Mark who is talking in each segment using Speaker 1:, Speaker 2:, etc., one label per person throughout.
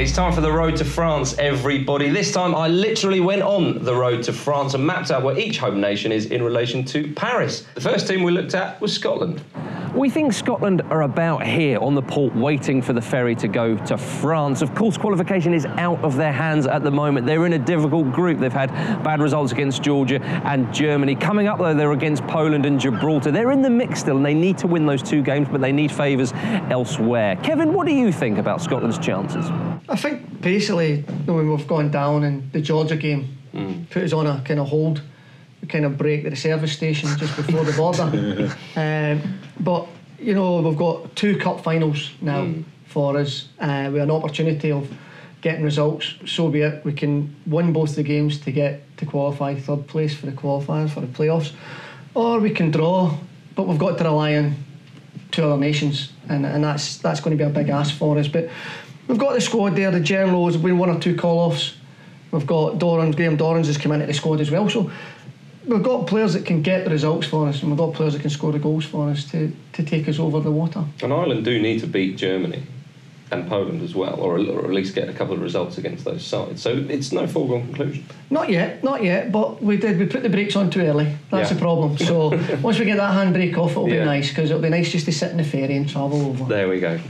Speaker 1: It's time for the road to France, everybody. This time I literally went on the road to France and mapped out where each home nation is in relation to Paris. The first team we looked at was Scotland.
Speaker 2: We think Scotland are about here on the port waiting for the ferry to go to France. Of course, qualification is out of their hands at the moment. They're in a difficult group. They've had bad results against Georgia and Germany. Coming up, though, they're against Poland and Gibraltar. They're in the mix still, and they need to win those 2 games, but they need favours elsewhere. Kevin, what do you think about Scotland's chances?
Speaker 3: I think basically, when we've gone down in the Georgia game, put us on a kind of hold, we kind of break the service station just before the border. But, you know, we've got 2 cup finals now for us. We have an opportunity of getting results, so be it. We can win both the games to get to qualify 3rd place for the qualifiers, for the playoffs, or we can draw, but we've got to rely on 2 other nations, and that's going to be a big ask for us. But we've got the squad there. The general has been 1 or 2 call-offs. We've got Graham Dorrans has come into the squad as well. So we've got players that can get the results for us, and we've got players that can score the goals for us to take us over the water.
Speaker 1: And Ireland do need to beat Germany and Poland as well, or at least get a couple of results against those sides. So it's no foregone conclusion. Not yet, but we put the brakes on too early. That's the problem. So once we get that handbrake off, it'll be nice, because it'll be nice just to sit in the ferry and travel over. There we go.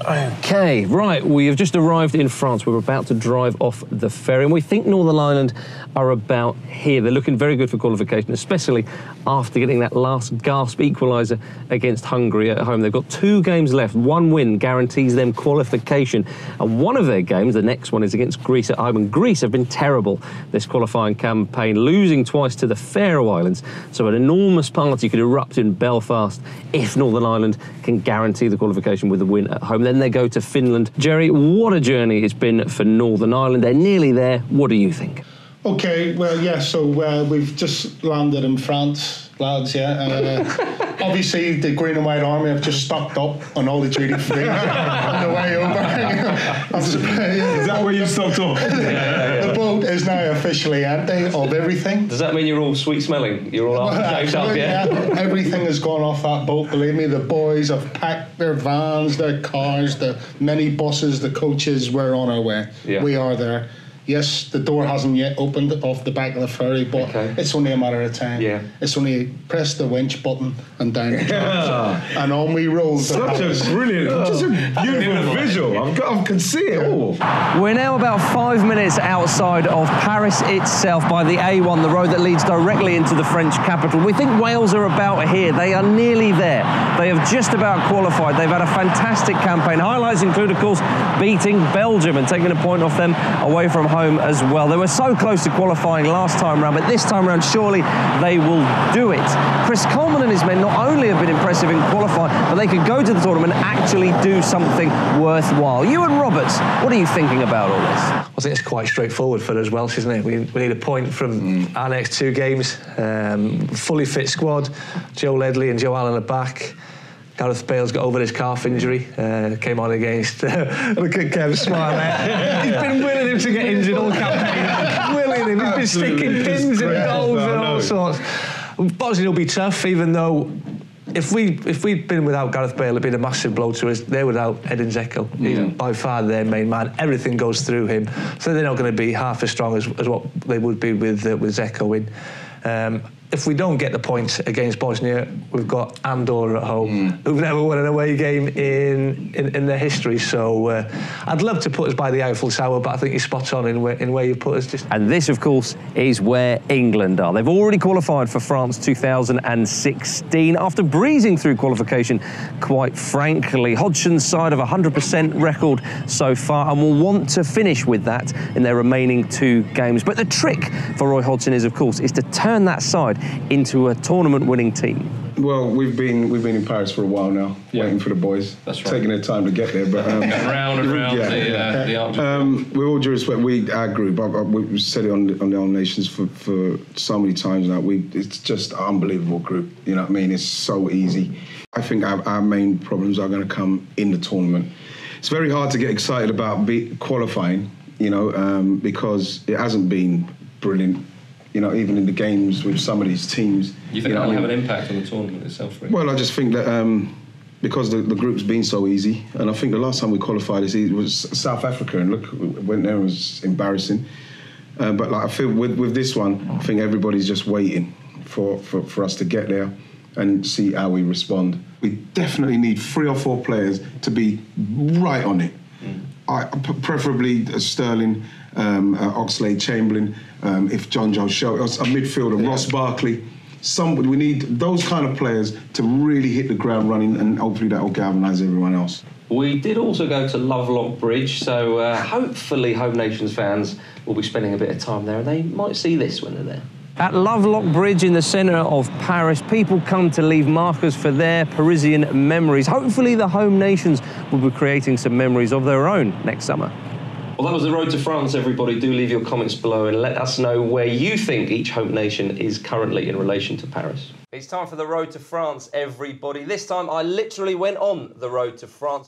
Speaker 2: Okay, right, we have just arrived in France. We're about to drive off the ferry, and we think Northern Ireland are about here. They're looking very good for qualification, especially after getting that last gasp equaliser against Hungary at home. They've got 2 games left. 1 win guarantees them qualification, and one of their games, the next one, is against Greece at home. And Greece have been terrible this qualifying campaign, losing twice to the Faroe Islands. So an enormous party could erupt in Belfast if Northern Ireland can guarantee the qualification with a win at home. Then they go to Finland. Gerry, what a journey it's been for Northern Ireland. They're nearly there. What do you think?
Speaker 4: Okay, well, yeah, so we've just landed in France, lads, yeah. Obviously, the Green and White Army have just stocked up on all the duty free on the way over.
Speaker 5: Is that where you stocked up?
Speaker 4: The boat is now officially empty of everything.
Speaker 1: Does that mean you're all sweet smelling? You're all shaved up, yeah?
Speaker 4: Everything has gone off that boat, believe me. The boys have packed their vans, their cars, the mini buses, the coaches. We're on our way. Yeah. We are there. Yes, the door hasn't yet opened off the back of the ferry, but it's only a matter of time. Yeah. It's only press the winch button and down the tracks, and on we roll.
Speaker 5: Such a brilliant, just a beautiful visual. I can see it all.
Speaker 2: We're now about 5 minutes outside of Paris itself by the A1, the road that leads directly into the French capital. We think Wales are about here. They are nearly there. They have just about qualified. They've had a fantastic campaign. Highlights include, of course, beating Belgium and taking a point off them away from home as well. They were so close to qualifying last time round, but this time round surely they will do it. Chris Coleman and his men not only have been impressive in qualifying, but they could go to the tournament and actually do something worthwhile. Iwan Roberts, what are you thinking about all this?
Speaker 6: I think it's quite straightforward for us Welsh, isn't it? We need a point from our next 2 games. Fully fit squad. Joe Ledley and Joe Allen are back. Gareth Bale's got over his calf injury, came on against... look at Kev smile there. He's been willing him to get injured all campaign. Willing him. He's been sticking pins in goals and all sorts. Bosnia will be tough, even though if we'd been without Gareth Bale, it'd been a massive blow to us. They're without Edin Dzeko. He's by far their main man. Everything goes through him. So they're not going to be half as strong as what they would be with Dzeko in. If we don't get the points against Bosnia, we've got Andorra at home, who've never won an away game in their history. So I'd love to put us by the Eiffel Tower, but I think you're spot on in where you put us.
Speaker 2: And this, of course, is where England are. They've already qualified for France 2016 after breezing through qualification, quite frankly. Hodgson's side of 100% record so far and will want to finish with that in their remaining 2 games. But the trick for Roy Hodgson is, of course, is to turn that side into a tournament-winning team.
Speaker 5: Well, we've been in Paris for a while now, waiting for the boys. That's right. Taking their time to get there, but
Speaker 1: round and round the arch.
Speaker 5: With all due respect, our group, we've said it on the All Nations for so many times now. It's just an unbelievable group. You know what I mean? It's so easy. I think our main problems are going to come in the tournament. It's very hard to get excited about qualifying, because it hasn't been brilliant. Even in the games with some of these teams.
Speaker 1: You think that'll have an impact on the tournament itself, really?
Speaker 5: Well, I just think that because the group's been so easy. And I think the last time we qualified it was South Africa, and look, went there, it was embarrassing. But like, I feel with this one, I think everybody's just waiting for us to get there and see how we respond. We definitely need 3 or 4 players to be right on it. Preferably Sterling, Oxlade, Chamberlain, if John Joe Shelton, a midfielder, Ross Barkley. We need those kind of players to really hit the ground running, and hopefully that will galvanise everyone else.
Speaker 2: We did also go to Lovelock Bridge, so hopefully Home Nations fans will be spending a bit of time there, and they might see this when they're there. At Lovelock Bridge in the centre of Paris, people come to leave markers for their Parisian memories. Hopefully the Home Nations will be creating some memories of their own next summer. Well, that was the Road to France, everybody. Do leave your comments below and let us know where you think each Home Nation is currently in relation to Paris. It's time for the Road to France, everybody. This time I literally went on the Road to France.